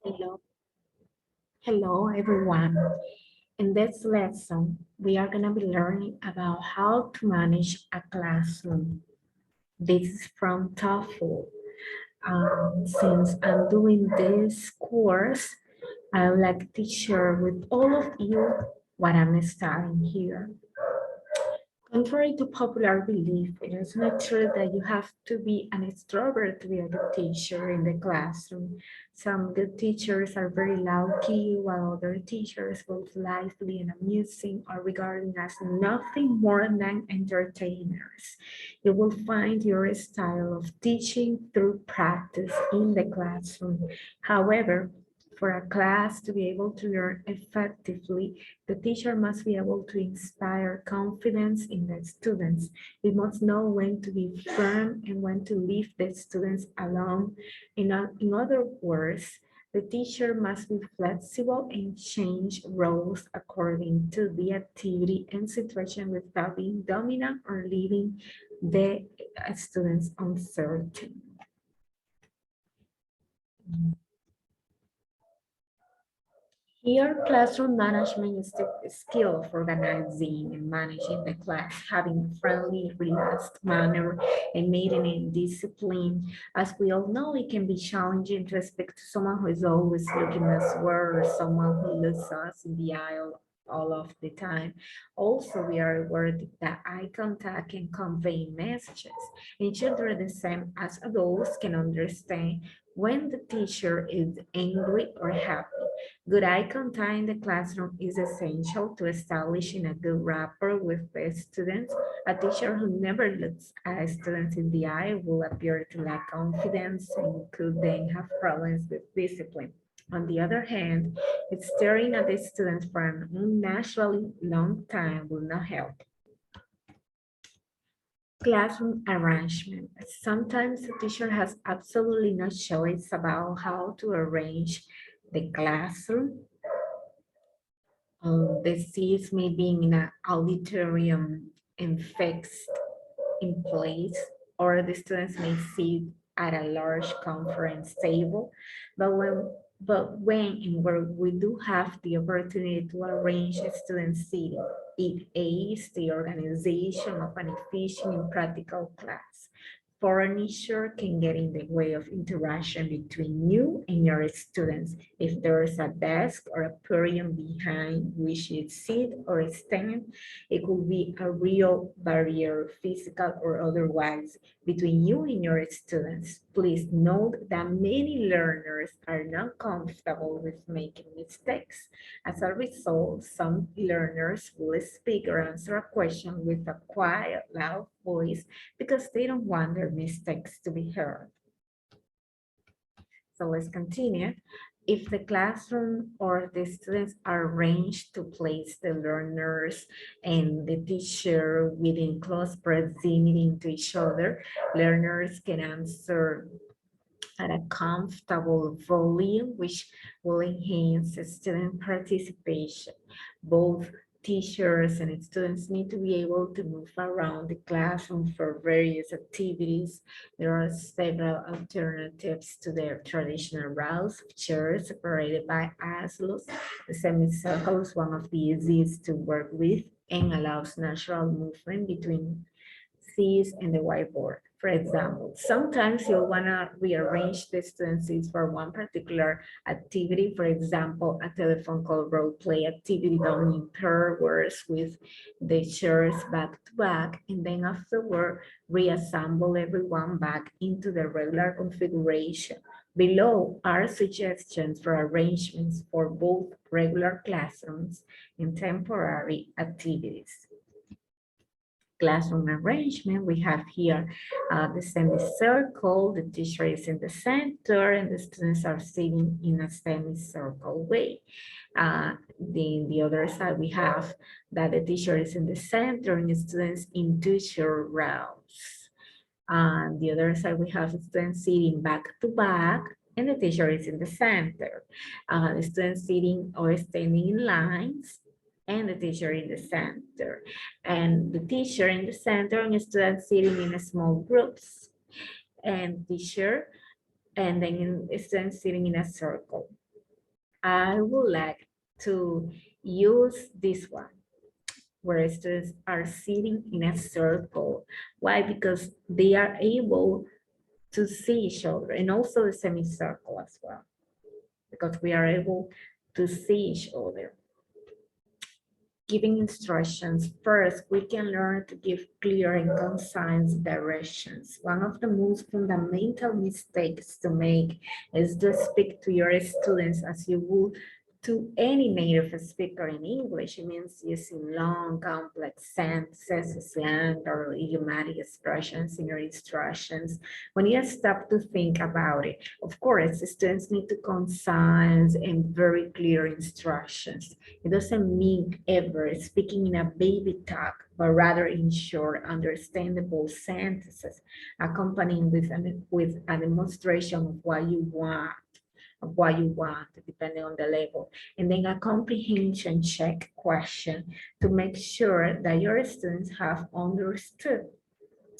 Hello, hello everyone. In this lesson, we are going to be learning about how to manage a classroom. This is from TOEFL. Since I'm doing this course, I would like to share with all of you what I'm studying here. Contrary to popular belief, it is not true that you have to be an extrovert to be a good teacher in the classroom. Some good teachers are very loud-key, while other teachers both lively and amusing are regarded as nothing more than entertainers. You will find your style of teaching through practice in the classroom. However, for a class to be able to learn effectively, the teacher must be able to inspire confidence in the students. We must know when to be firm and when to leave the students alone. In other words, the teacher must be flexible and change roles according to the activity and situation without being dominant or leaving the students uncertain. Here, classroom management is the skill of organizing and managing the class, having a friendly, relaxed manner, and maintaining discipline. As we all know, it can be challenging to speak to someone who is always looking elsewhere or someone who looks us in the eye all of the time. Also, we are aware that eye contact can convey messages, and children, the same as adults, can understand when the teacher is angry or happy. Good eye contact in the classroom is essential to establishing a good rapport with the students. A teacher who never looks at students in the eye will appear to lack confidence and could then have problems with discipline. On the other hand, staring at the students for an unnaturally long time will not help. Classroom arrangement. Sometimes the teacher has absolutely no choice about how to arrange the classroom. The seats may be in an auditorium and fixed in place, or the students may sit at a large conference table. But when and where we do have the opportunity to arrange a student seating, it aids the organization of an efficient and practical class. Furniture can get in the way of interaction between you and your students. If there is a desk or a podium behind which you sit or stand, it could be a real barrier, physical or otherwise, between you and your students. Please note that many learners are not comfortable with making mistakes. As a result, some learners will speak or answer a question with a quiet, loud voice because they don't want their mistakes to be heard. So let's continue. If the classroom or the students are arranged to place the learners and the teacher within close proximity to each other, learners can answer at a comfortable volume, which will enhance student participation. Both teachers and students need to be able to move around the classroom for various activities. There are several alternatives to their traditional rows of chairs separated by aisles. The semicircle is one of the easiest to work with and allows natural movement between seats and the whiteboard. For example, sometimes you'll want to rearrange the student seats for one particular activity. For example, a telephone call role play activity done in pairs with the chairs back to back, and then afterward, reassemble everyone back into the regular configuration. Below are suggestions for arrangements for both regular classrooms and temporary activities. Classroom arrangement, we have here the semicircle, the teacher is in the center and the students are sitting in a semicircle way. The other side, we have that the teacher is in the center and the students in teacher rows. On the other side, we have students sitting back to back and the teacher is in the center. The students sitting or standing in lines and the teacher in the center. And the teacher in the center and the students sitting in small groups. And teacher, and then students sitting in a circle. I would like to use this one where students are sitting in a circle. Why? Because they are able to see each other, and also a semicircle as well, because we are able to see each other. Giving instructions. First, we can learn to give clear and concise directions. One of the most fundamental mistakes to make is to speak to your students as you would to any native speaker in English. It means using long, complex sentences, slang, or idiomatic expressions in your instructions. When you stop to think about it, of course, students need to concise and very clear instructions. It doesn't mean ever speaking in a baby talk, but rather in short, understandable sentences, accompanying with a demonstration of what you want, depending on the level. And then a comprehension check question to make sure that your students have understood.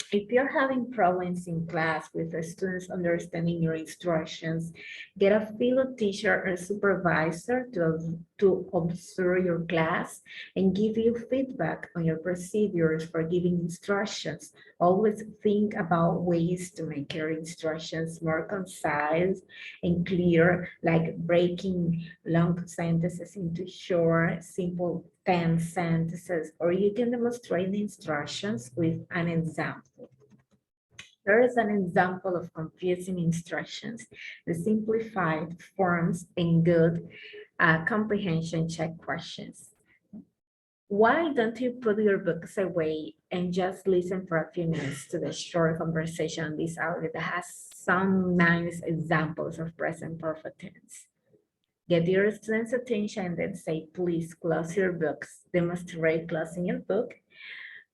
If you're having problems in class with the students understanding your instructions, get a fellow teacher or supervisor to observe your class and give you feedback on your procedures for giving instructions. Always think about ways to make your instructions more concise and clear, like breaking long sentences into short, simple 10 sentences, or you can demonstrate the instructions with an example. There is an example of confusing instructions, the simplified forms, and good comprehension check questions. Why don't you put your books away and just listen for a few minutes to the short conversation on this audio that has some nice examples of present perfect tense? Get your students' attention and then say, please close your books. Demonstrate closing your book.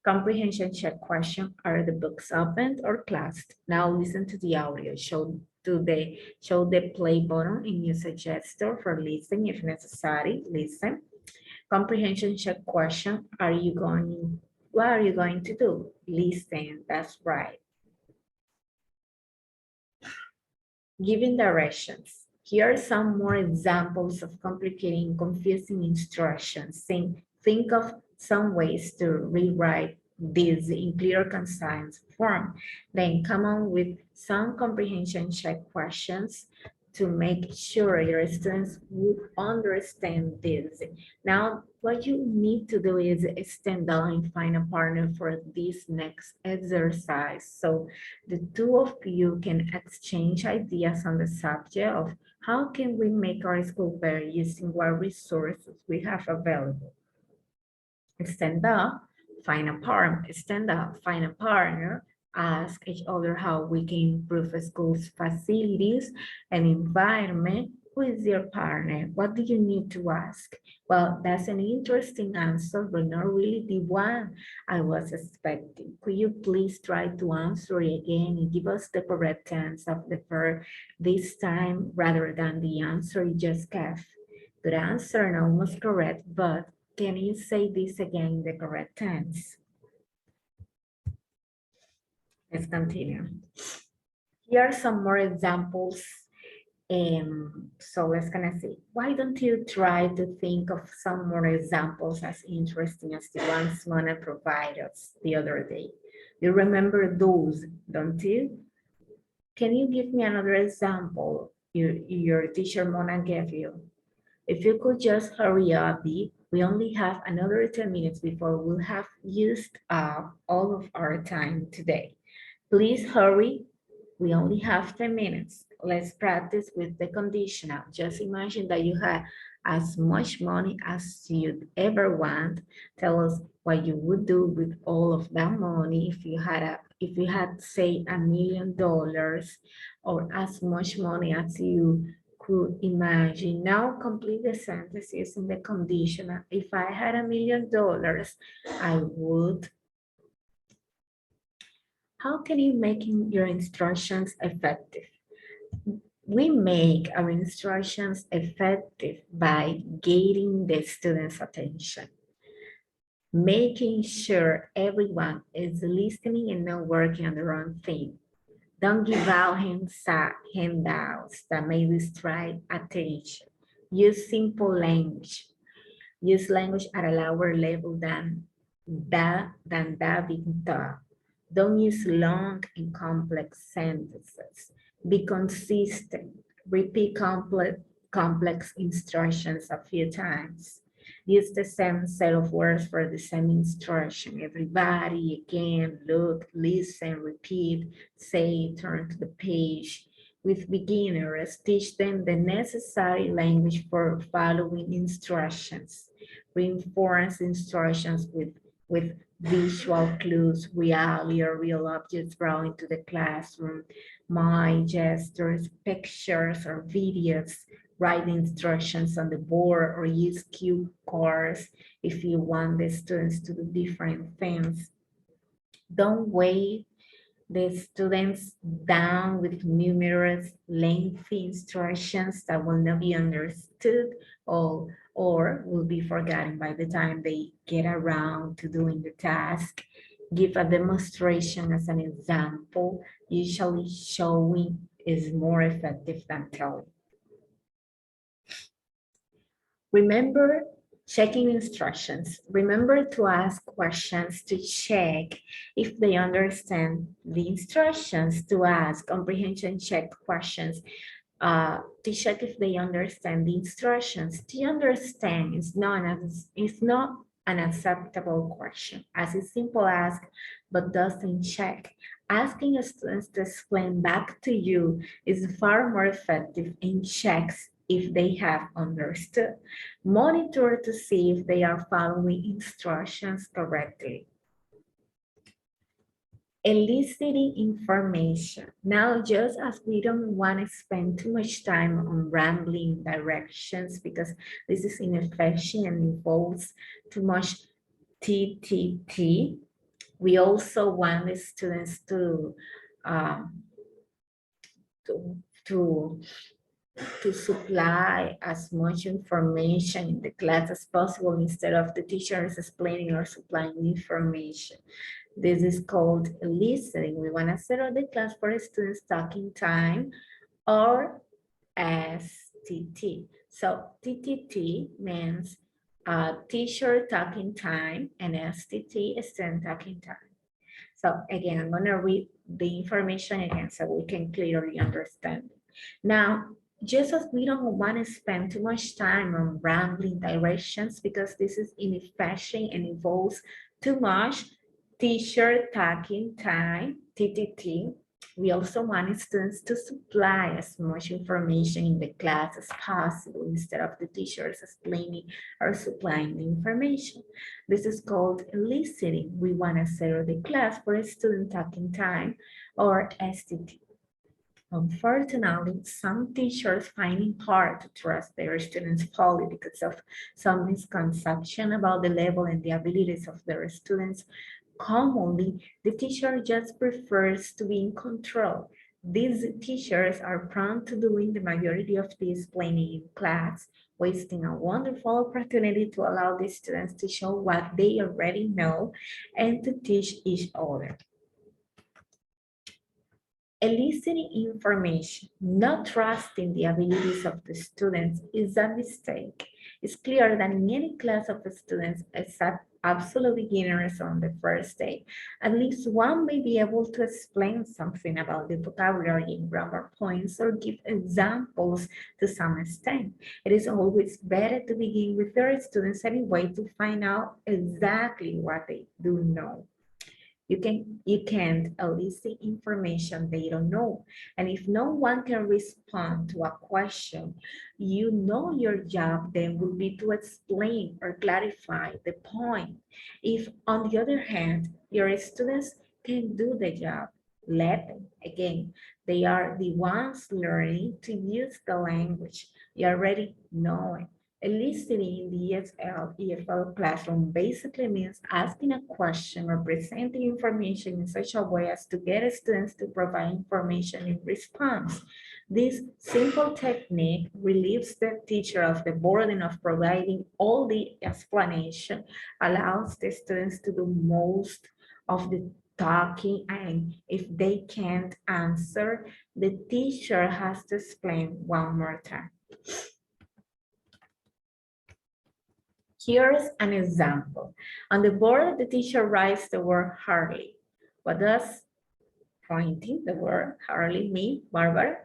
Comprehension check question, are the books opened or closed? Now listen to the audio. Show the play button and use a gesture for listening if necessary. Listen. Comprehension check question, what are you going to do? Listen, that's right. Giving directions. Here are some more examples of complicating, confusing instructions. Think of some ways to rewrite this in clear, concise form. Then come on with some comprehension check questions to make sure your students would understand this. Now, what you need to do is stand down and find a partner for this next exercise. So the two of you can exchange ideas on the subject of how can we make our school better using what resources we have available. Stand up, find a partner, stand up, find a partner, ask each other how we can improve the school's facilities and environment. Who is your partner? What do you need to ask? Well, that's an interesting answer, but not really the one I was expecting. Could you please try to answer it again and give us the correct tense of the verb this time rather than the answer you just gave? Good answer and almost correct, but can you say this again in the correct tense? Let's continue. Here are some more examples. So let's gonna see. Why don't you try to think of some more examples as interesting as the ones Mona provided us the other day? You remember those, don't you? Can you give me another example your teacher Mona gave you? If you could just hurry up, we only have another 10 minutes before we'll have used up all of our time today. Please hurry. We only have 10 minutes. Let's practice with the conditional. Just imagine that you had as much money as you'd ever want. Tell us what you would do with all of that money if you had say $1 million or as much money as you could imagine. Now complete the sentence using the conditional. If I had $1 million, I would. How can you make your instructions effective? We make our instructions effective by getting the students' attention, making sure everyone is listening and not working on their own thing. Don't give out handouts that may distract attention. Use simple language. Use language at a lower level than being taught. Don't use long and complex sentences. Be consistent. Repeat complex instructions a few times. Use the same set of words for the same instruction. Everybody, again, look, listen, repeat, say, turn to the page. With beginners, teach them the necessary language for following instructions. Reinforce instructions with visual clues, reality or real objects brought into the classroom, my gestures, pictures or videos, write instructions on the board or use cue cards if you want the students to do different things. Don't weigh the students down with numerous lengthy instructions that will not be understood or will be forgotten by the time they get around to doing the task. Give a demonstration as an example. Usually showing is more effective than telling. Remember checking instructions. Remember to ask questions to check if they understand the instructions, to ask comprehension check questions to check if they understand the instructions. To understand is not an acceptable question, as it's simple ask but doesn't check. Asking a student to explain back to you is far more effective in checks if they have understood. Monitor to see if they are following instructions correctly. Eliciting information. Now, just as we don't want to spend too much time on rambling directions because this is inefficient and involves too much TTT, we also want the students to supply as much information in the class as possible instead of the teachers explaining or supplying information. This is called listening. We want to settle the class for students talking time or STT. So TTT means teacher talking time and STT is student talking time. So again, I'm going to read the information again so we can clearly understand. Now, just as we don't want to spend too much time on rambling directions because this is inefficient and involves too much teacher talking time, TTT, we also want students to supply as much information in the class as possible instead of the teachers explaining or supplying the information. This is called eliciting. We want to settle the class for student talking time or STT. Unfortunately, some teachers find it hard to trust their students fully because of some misconception about the level and the abilities of their students. Commonly, the teacher just prefers to be in control. These teachers are prone to doing the majority of the explaining in class, wasting a wonderful opportunity to allow the students to show what they already know and to teach each other. Eliciting information, not trusting the abilities of the students is a mistake. It's clear that in any class of students, except absolute beginners on the first day, at least one may be able to explain something about the vocabulary and grammar points or give examples to some extent. It is always better to begin with their students anyway to find out exactly what they do know. You can't elicit information they don't know. And if no one can respond to a question, you know your job then will be to explain or clarify the point. If, on the other hand, your students can do the job, let them. Again, they are the ones learning to use the language. You already know it. Eliciting in the EFL classroom basically means asking a question or presenting information in such a way as to get students to provide information in response. This simple technique relieves the teacher of the burden of providing all the explanation, allows the students to do most of the talking, and if they can't answer, the teacher has to explain one more time. Here's an example. On the board, the teacher writes the word Harley. What does pointing the word Harley mean, Barbara?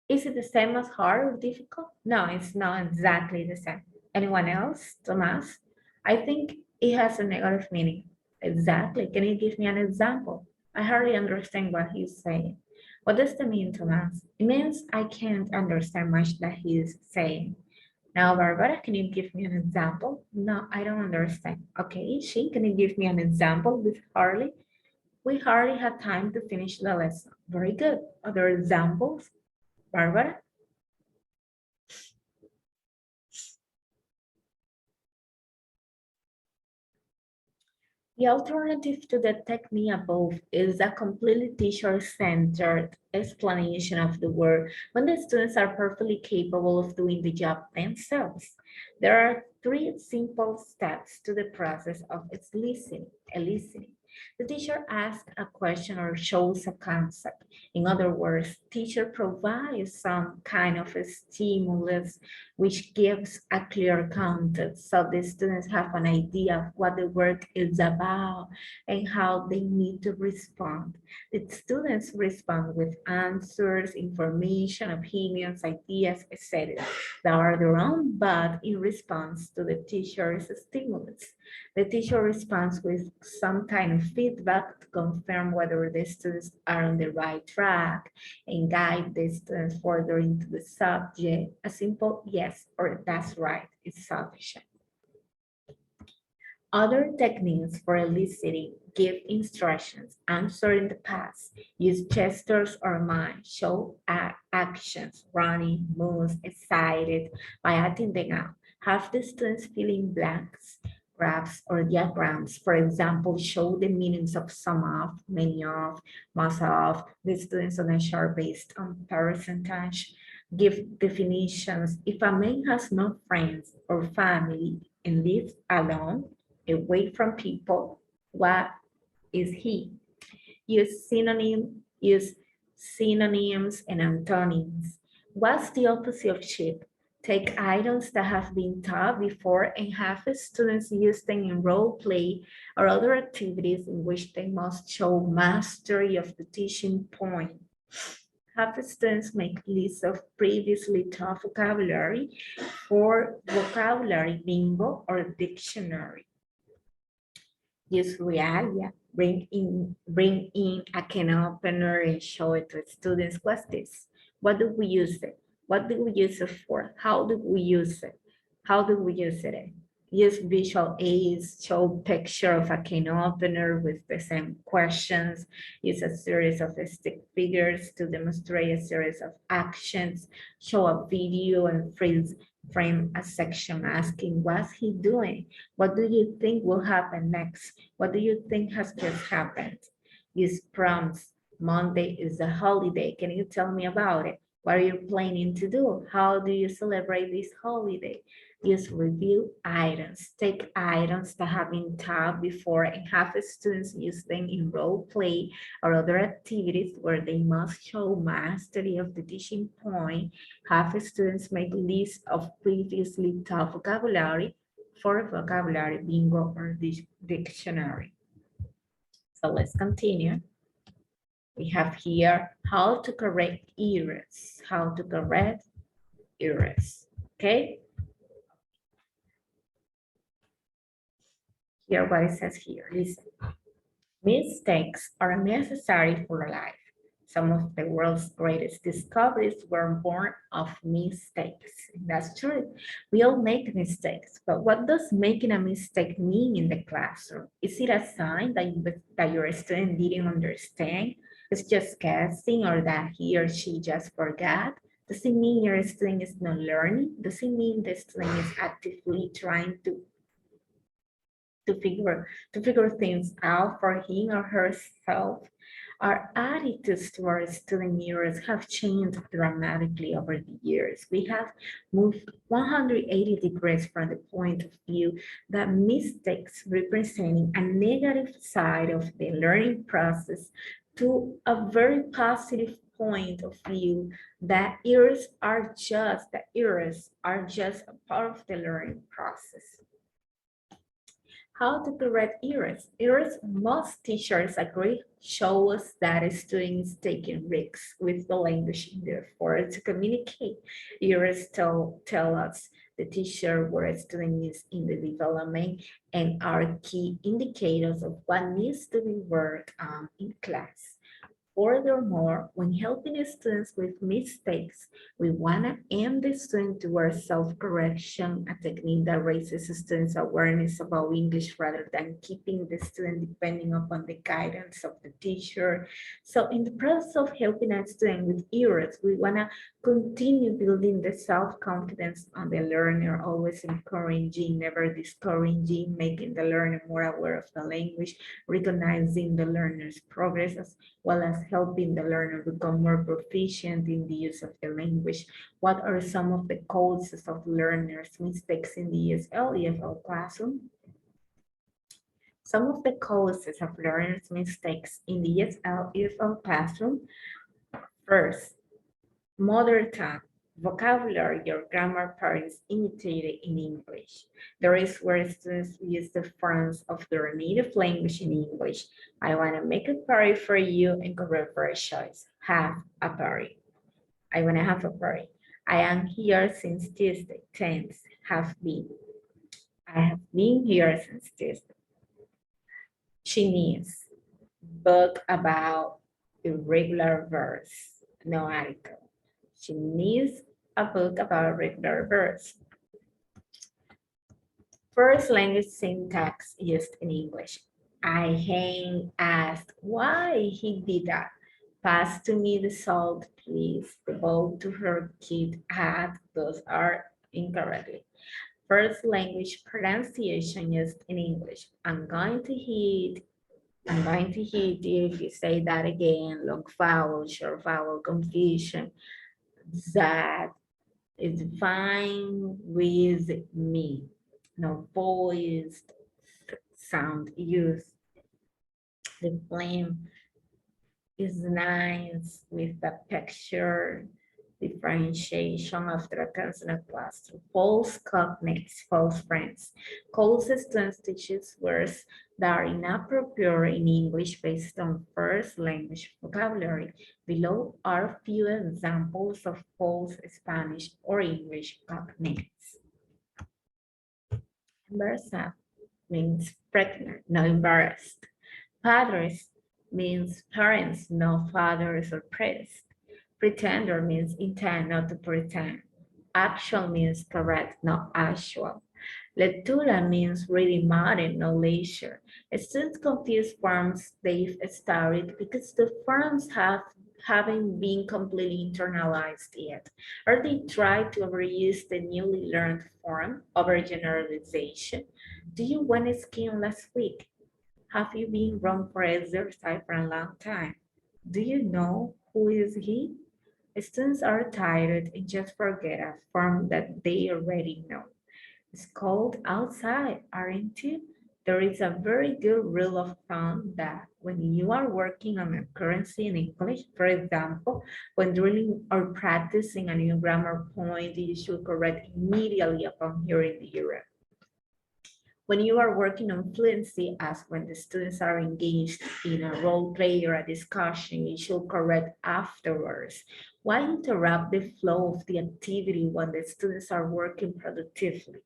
Is it the same as hard or difficult? No, it's not exactly the same. Anyone else, Thomas? I think it has a negative meaning. Exactly. Can you give me an example? I hardly understand what he's saying. What does that mean, Thomas? It means I can't understand much that he's saying. Now, Barbara, can you give me an example? No, I don't understand. Okay, can you give me an example with Harley? We hardly had time to finish the lesson. Very good. Other examples? Barbara? The alternative to the technique above is a completely teacher-centered explanation of the word when the students are perfectly capable of doing the job themselves. There are three simple steps to the process of listening. The teacher asks a question or shows a concept. In other words, teacher provides some kind of a stimulus which gives a clear context so the students have an idea of what the work is about and how they need to respond. The students respond with answers, information, opinions, ideas, etc. that are their own, but in response to the teacher's stimulus. The teacher responds with some kind of feedback to confirm whether the students are on the right track and guide the students further into the subject. A simple yes or that's right is sufficient. Other techniques for eliciting give instructions, answer in the past, use gestures or mime, show actions, running, moves, excited by acting them out. Have the students fill in blanks, graphs, or diagrams. For example, show the meanings of some of, many of, most of. The students on a chart based on percentage. Give definitions. If a man has no friends or family and lives alone, away from people, what is he? Use synonyms and antonyms. What's the opposite of cheap? Take items that have been taught before and have students use them in role play or other activities in which they must show mastery of the teaching point. Have students make lists of previously taught vocabulary for vocabulary bingo or dictionary. Use Realia, bring in a can opener and show it to students. What's this? What do we use it? What do we use it for? How do we use it? How do we use it? Use visual aids, show picture of a can opener with the same questions, use a series of stick figures to demonstrate a series of actions, show a video and frame a section asking, what's he doing? What do you think will happen next? What do you think has just happened? Use prompts. Monday is a holiday. Can you tell me about it? What are you planning to do? How do you celebrate this holiday? Use review items. Take items that have been taught before and have students use them in role play or other activities where they must show mastery of the teaching point. Have students make lists of previously taught vocabulary for vocabulary bingo or dictionary. So let's continue. We have here how to correct errors. How to correct errors. Okay. Here what it says here. Listen. Mistakes are necessary for life. Some of the world's greatest discoveries were born of mistakes. That's true. We all make mistakes, but what does making a mistake mean in the classroom? Is it a sign that your student didn't understand? It's just guessing, or that he or she just forgot? Does it mean your student is not learning? Does it mean the student is actively trying to figure things out for him or herself? Our attitudes towards student errors have changed dramatically over the years. We have moved 180 degrees from the point of view that mistakes representing a negative side of the learning process to a very positive point of view that errors are just a part of the learning process. How to correct errors? Errors, most teachers agree, show us that a student is taking risks with the language and therefore to communicate. Errors tell us the teacher where a student is in the development and are key indicators of what needs to be worked on in class. Furthermore, when helping students with mistakes, we want to aim the student towards self-correction, a technique that raises students' awareness about English rather than keeping the student depending upon the guidance of the teacher. So in the process of helping a student with errors, we want to continue building the self-confidence on the learner, always encouraging, never discouraging, making the learner more aware of the language, recognizing the learner's progress as well as helping the learner become more proficient in the use of the language. What are some of the causes of learners' mistakes in the ESL classroom? Some of the causes of learners' mistakes in the ESL classroom. First, mother tongue, vocabulary or grammar parents imitated in English. There is where students use the forms of their native language in English. I want to make a party for you and correct first choice. Have a party. I want to have a party. I am here since Tuesday. Tense, have been. I have been here since Tuesday. Chinese, book about irregular verbs, no article. She needs a book about regular verbs. First language syntax used in English. I hang asked why he did that. Pass to me the salt, please. The bowl to her kid had. Those are incorrectly. First language pronunciation used in English. I'm going to hit you if you say that again. Long vowel, short vowel, confusion. That is fine with me. No voiced sound used. The flame is nice with the picture differentiation after a consonant cluster. False cognates, false friends. Causes teaches words that are inappropriate in English based on first language vocabulary. Below are few examples of false Spanish or English cognates. Embarazada means pregnant, not embarrassed. Padres means parents, no fathers or priests. Pretender means intend, not to pretend. Actual means correct, not actual. Lectura means reading modern, no leisure. Students confuse forms they've studied because the forms haven't been completely internalized yet, or they try to reuse the newly learned form over generalization. Do you want to skiing last week? Have you been wrong for exercise for a long time? Do you know who is he? Students are tired and just forget a form that they already know. It's cold outside, aren't you? There is a very good rule of thumb that when you are working on a currency in English, for example, when drilling or practicing a new grammar point, you should correct immediately upon hearing the error. When you are working on fluency, as when the students are engaged in a role play or a discussion, you should correct afterwards. Why interrupt the flow of the activity when the students are working productively?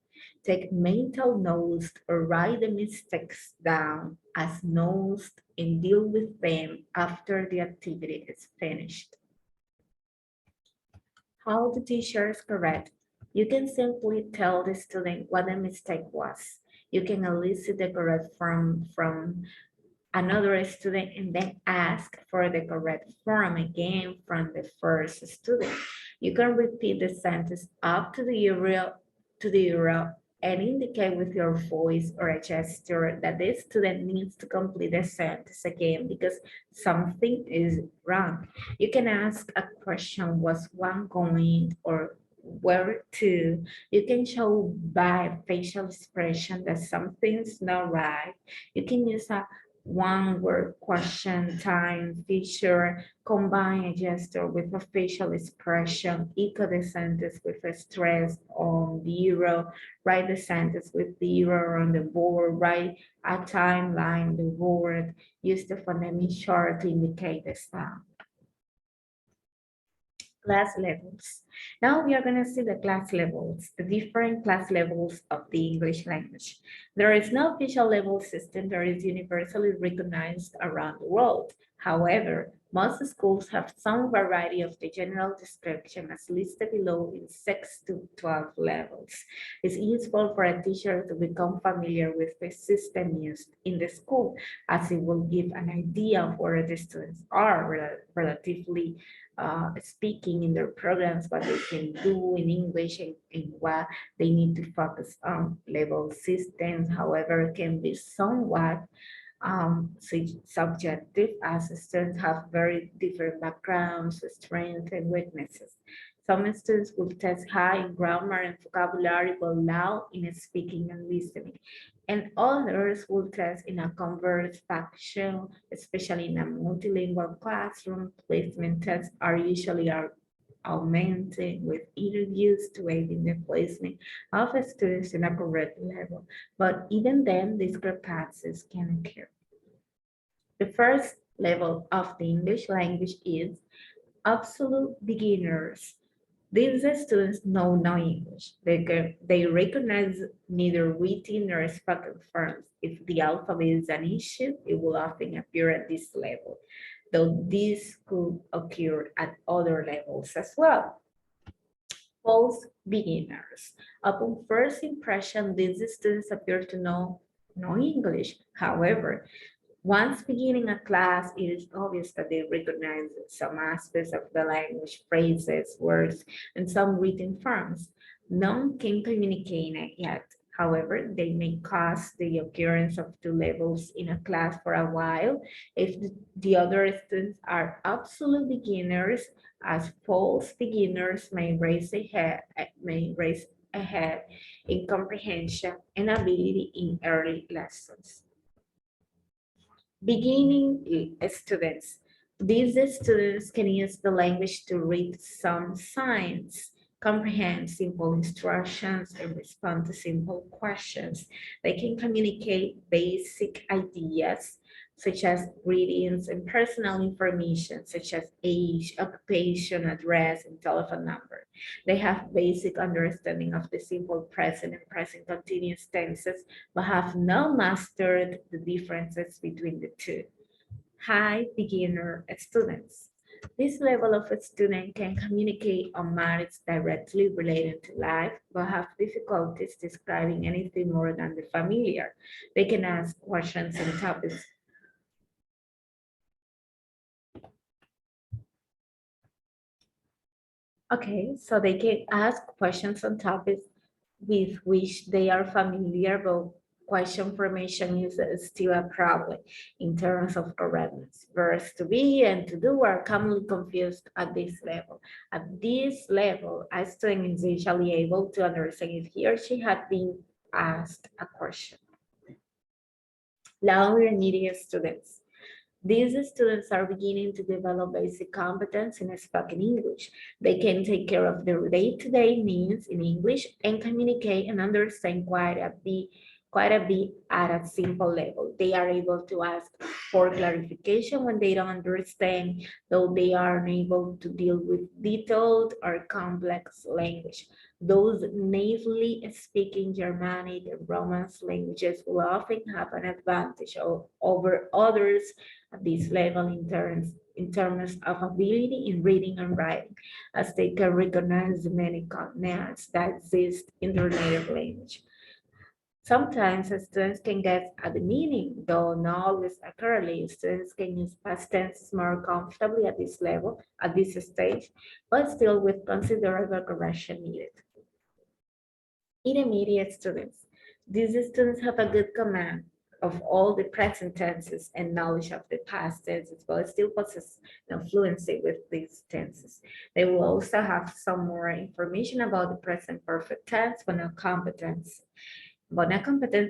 Take mental notes or write the mistakes down as notes and deal with them after the activity is finished. How the teacher is correct? You can simply tell the student what the mistake was. You can elicit the correct form from another student and then ask for the correct form again from the first student. You can repeat the sentence up to the URL and indicate with your voice or a gesture that the student needs to complete the sentence again because something is wrong. You can ask a question, was one going, or where to. You can show by facial expression that something's not right. You can use a one word question, time, feature, combine a gesture with a facial expression, echo the sentence with a stress on the arrow, write the sentence with the arrow on the board, write a timeline on the board, use the phonemic chart to indicate the sound. Class levels. Now we are going to see the class levels, the different class levels of the English language. There is no official level system that is universally recognized around the world. However, most schools have some variety of the general description as listed below in 6 to 12 levels. It's useful for a teacher to become familiar with the system used in the school, as it will give an idea of where the students are relatively speaking in their programs, what they can do in English and what they need to focus on. Level systems, however, can be somewhat subjective, as students have very different backgrounds, strengths, and weaknesses. Some students will test high in grammar and vocabulary, but low in speaking and listening. And others will test in a converse faction, especially in a multilingual classroom. Placement tests are usually augmented with interviews to aid in the placement of students in a correct level. But even then, discrepancies can occur. The first level of the English language is absolute beginners. These students know no English. They recognize neither written nor spoken forms. If the alphabet is an issue, it will often appear at this level, though this could occur at other levels as well. False beginners. Upon first impression, these students appear to know no English. However, once beginning a class, it is obvious that they recognize some aspects of the language, phrases, words, and some written forms. None can communicate yet. However, they may cause the occurrence of two levels in a class for a while if the other students are absolute beginners, as false beginners may raise ahead in comprehension and ability in early lessons. Beginning students. These students can use the language to read some signs, comprehend simple instructions, and respond to simple questions. They can communicate basic ideas such as greetings and personal information such as age, occupation, address, and telephone number. They have basic understanding of the simple present and present continuous tenses, but have not mastered the differences between the two. High beginner students. This level of a student can communicate on matters directly related to life, but have difficulties describing anything more than the familiar. They can ask questions on topics. Okay, so they can ask questions on topics with which they are familiar, but question formation is still a problem in terms of correctness. Verbs to be and to do are commonly confused at this level. At this level, a student is usually able to understand if he or she had been asked a question. Lower intermediate students. These students are beginning to develop basic competence in spoken English. They can take care of their day-to-day needs in English and communicate and understand quite a bit at a simple level. They are able to ask for clarification when they don't understand, though they are unable to deal with detailed or complex language. Those natively speaking Germanic and Romance languages will often have an advantage over others at this level in terms of ability in reading and writing, as they can recognize the many cognates that exist in their native language. Sometimes students can get at the meaning, though not always accurately. Students can use past tenses more comfortably at this level, at this stage, but still with considerable correction needed. Intermediate students. These students have a good command of all the present tenses and knowledge of the past tenses, but still possess no fluency with these tenses. They will also have some more information about the present perfect tense, but no competence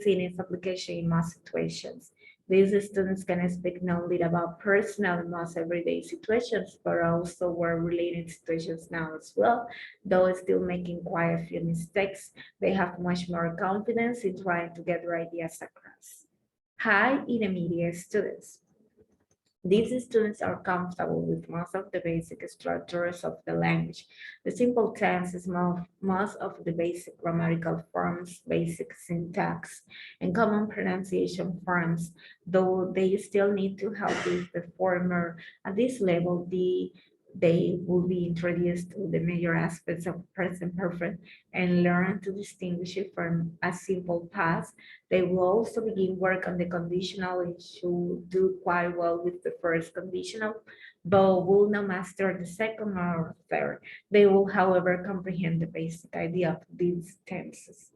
in its application in most situations. These students can speak not only about personal and most everyday situations, but also work-related situations now as well. Though still making quite a few mistakes, they have much more confidence in trying to get their ideas across. High intermediate students. These students are comfortable with most of the basic structures of the language. The simple tenses, most of the basic grammatical forms, basic syntax, and common pronunciation forms, though they still need to help with the former. At this level, they will be introduced to the major aspects of present perfect and learn to distinguish it from a simple past. They will also begin work on the conditional and should do quite well with the first conditional, but will not master the second or third. They will, however, comprehend the basic idea of these tenses.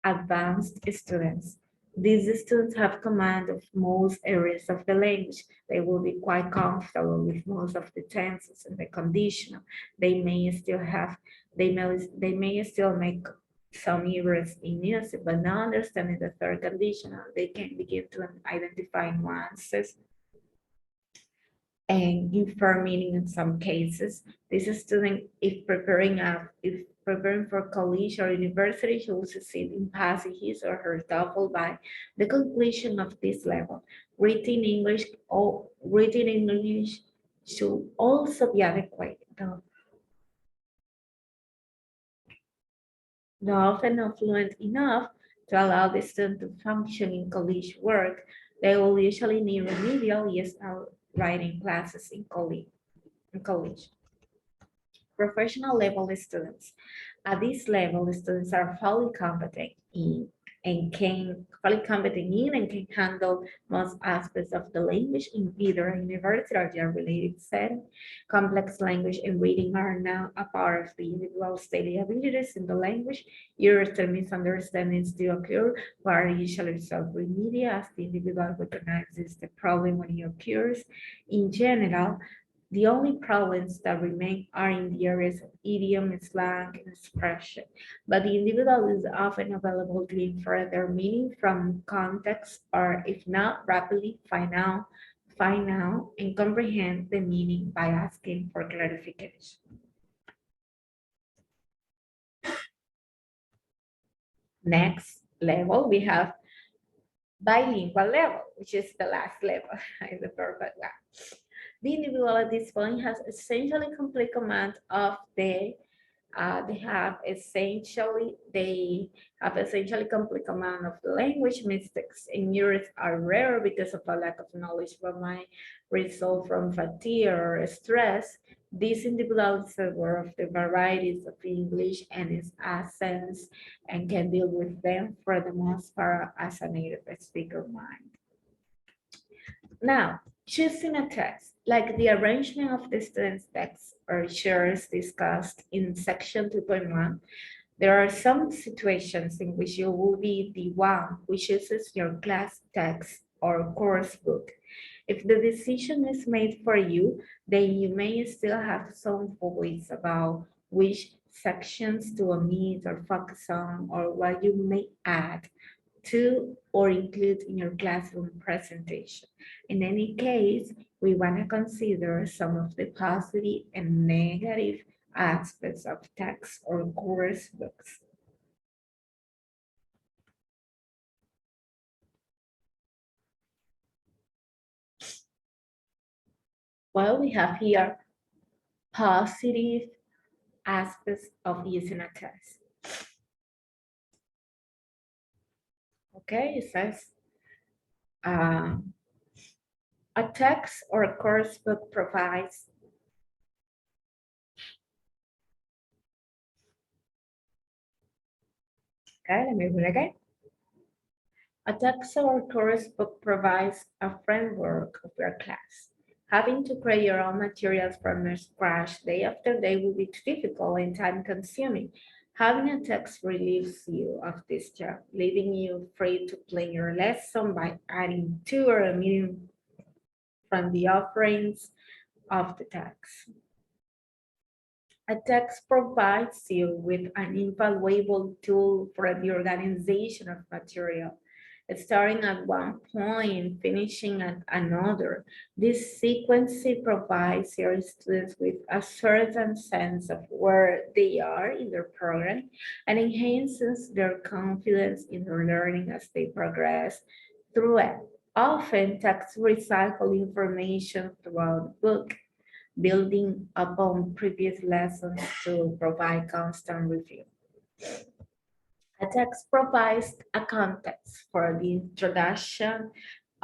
Advanced students. These students have command of most areas of the language. They will be quite comfortable with most of the tenses and the conditional. They may still have, they may still make some errors in music, but not understanding the third conditional, they can begin to identify nuances and infer meaning in some cases. This student, if preparing for college or university, should succeed in passing his or her TOEFL by the completion of this level. Written English should also be adequate, though often not fluent enough to allow the student to function in college work. They will usually need remedial ESL writing classes in college. Professional level students. At this level, students are fully competent in and can handle most aspects of the language in either a university or their related setting. Complex language and reading are now a part of the individual's daily abilities in the language. Errors and misunderstandings do occur, but are usually self-remedial as the individual recognizes the problem when it occurs. In general, the only problems that remain are in the areas of idiom, slang, and expression, but the individual is often available to infer their meaning from context, or if not, rapidly find out and comprehend the meaning by asking for clarification. Next level, we have bilingual level, which is the last level, is the perfect one. The individual at this point has essentially complete command of they have essentially complete command of the language. Mistakes and errors are rare because of a lack of knowledge but might result from fatigue or stress. These individuals are aware of the varieties of English and its accents and can deal with them for the most part as a native speaker mind. Now, choosing a text, like the arrangement of the student's text or shares discussed in section 2.1, there are some situations in which you will be the one who chooses your class text or course book. If the decision is made for you, then you may still have some voice about which sections to omit or focus on, or what you may add to or include in your classroom presentation. In any case, we want to consider some of the positive and negative aspects of text or course books. Well, we have here positive aspects of using a text. Okay, it says a text or a course book provides okay, let me read again. A text or course book provides a framework of your class. Having to create your own materials from scratch day after day will be difficult and time consuming. Having a text relieves you of this job, leaving you free to plan your lesson by adding to or omitting from the offerings of the text. A text provides you with an invaluable tool for the organization of material. starting at one point, finishing at another. This sequence provides your students with a certain sense of where they are in their program and enhances their confidence in their learning as they progress through it. Often, texts recycle information throughout the book, building upon previous lessons to provide constant review. A text provides a context for the introduction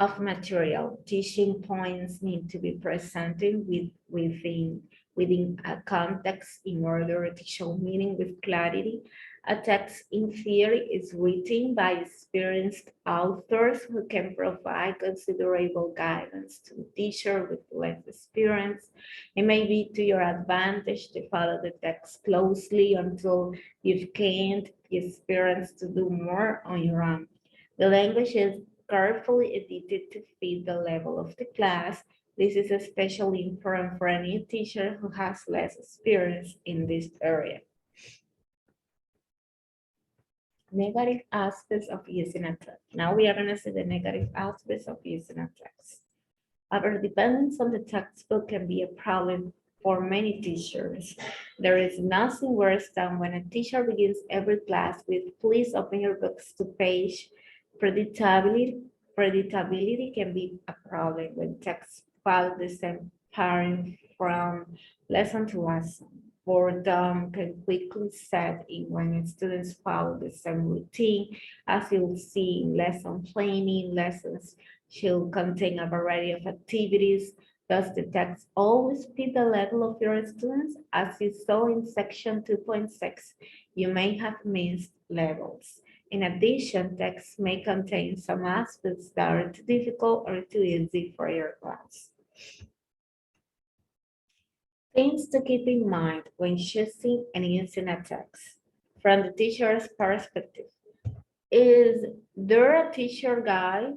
of material. Teaching points need to be presented within a context in order to show meaning with clarity. A text in theory is written by experienced authors who can provide considerable guidance to the teacher with less experience. It may be to your advantage to follow the text closely until you've gained the experience to do more on your own. The language is carefully edited to fit the level of the class. This is especially important for any teacher who has less experience in this area. Negative aspects of using a text. Now we are going to see the negative aspects of using a text. Our dependence on the textbook can be a problem for many teachers. There is nothing worse than when a teacher begins every class with "please open your books to page." Predictability can be a problem when texts follow the same pattern from lesson to lesson. Boredom can quickly set in when students follow the same routine. As you'll see in lesson planning, lessons should contain a variety of activities. Does the text always fit the level of your students? As you saw in section 2.6, you may have missed levels. In addition, text may contain some aspects that are too difficult or too easy for your class. Things to keep in mind when choosing and using a text. From the teacher's perspective, is there a teacher guide?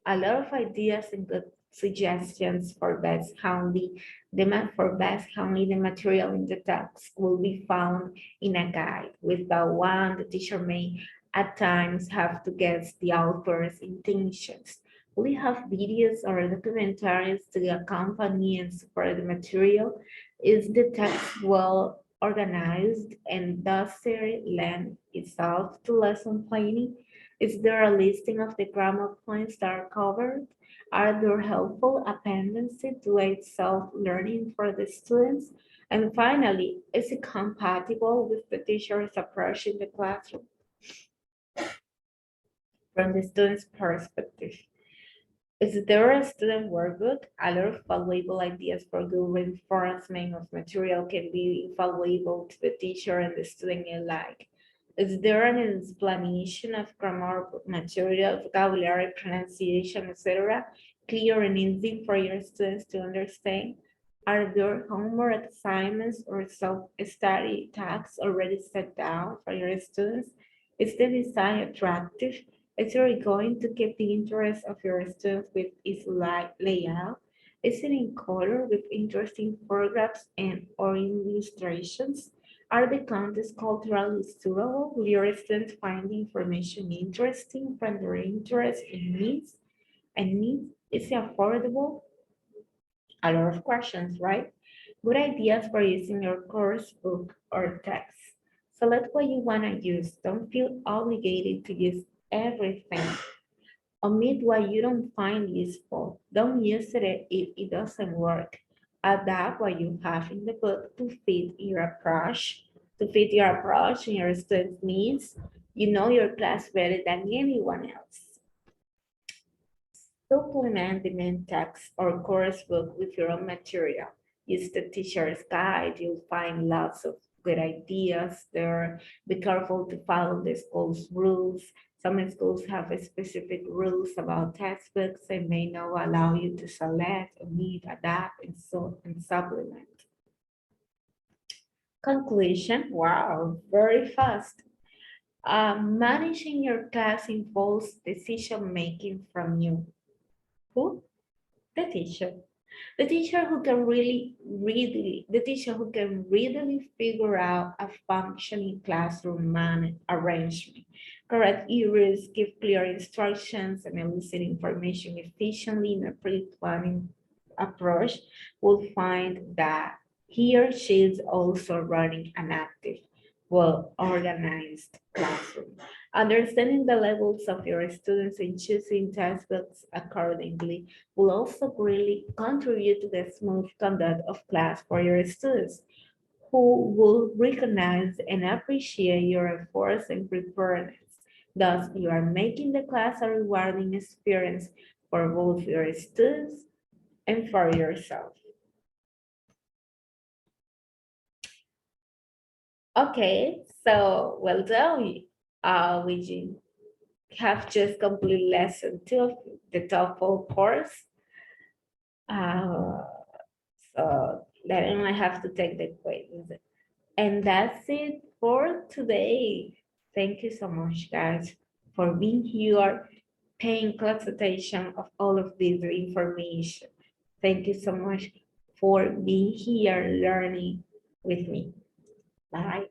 A lot of ideas and good suggestions for best handling the material in the text will be found in a guide. With that one, the teacher may at times have to guess the author's intentions. We have videos or documentaries to accompany and support the material. Is the text well organized and does it lend itself to lesson planning? Is there a listing of the grammar points that are covered? Are there helpful appendices to aid self-learning for the students? And finally, is it compatible with the teacher's approach in the classroom? From the student's perspective, is there a student workbook? A lot of valuable ideas for good reinforcement of material can be invaluable to the teacher and the student alike. Is there an explanation of grammar material, vocabulary, pronunciation, etc., clear and easy for your students to understand? Are there homework assignments or self-study tasks already set down for your students? Is the design attractive? Is it going to keep the interest of your students with its layout? Is it in color with interesting photographs and or illustrations? Are the contents culturally suitable? Will your students find the information interesting from their interest and needs? Is it affordable? A lot of questions, right? Good ideas for using your course book or text. Select what you want to use. Don't feel obligated to use everything. Omit what you don't find useful. Don't use it if it doesn't work. Adapt what you have in the book to fit your approach, and your students' needs. You know your class better than anyone else. Supplement the main text or course book with your own material. Use the teacher's guide. You'll find lots of good ideas there. Be careful to follow the school's rules. Some schools have specific rules about textbooks and may not allow you to select, omit, adapt, and supplement. Conclusion, wow, very fast. Managing your class involves decision-making from you. Who? The teacher. The teacher who can readily figure out a functioning classroom arrangement, correct errors, give clear instructions, and elicit information efficiently in a pre-planning approach will find that he or she is also running an active, well-organized classroom. Understanding the levels of your students and choosing textbooks accordingly will also greatly contribute to the smooth conduct of class for your students, who will recognize and appreciate your efforts and preparedness. Thus, you are making the class a rewarding experience for both your students and for yourself. Okay, so well done. We have just completed lesson 2 of the TOEFL course. So then I have to take the quiz. And that's it for today. Thank you so much, guys, for being here, paying close attention of all of this information. Thank you so much for being here learning with me. Bye.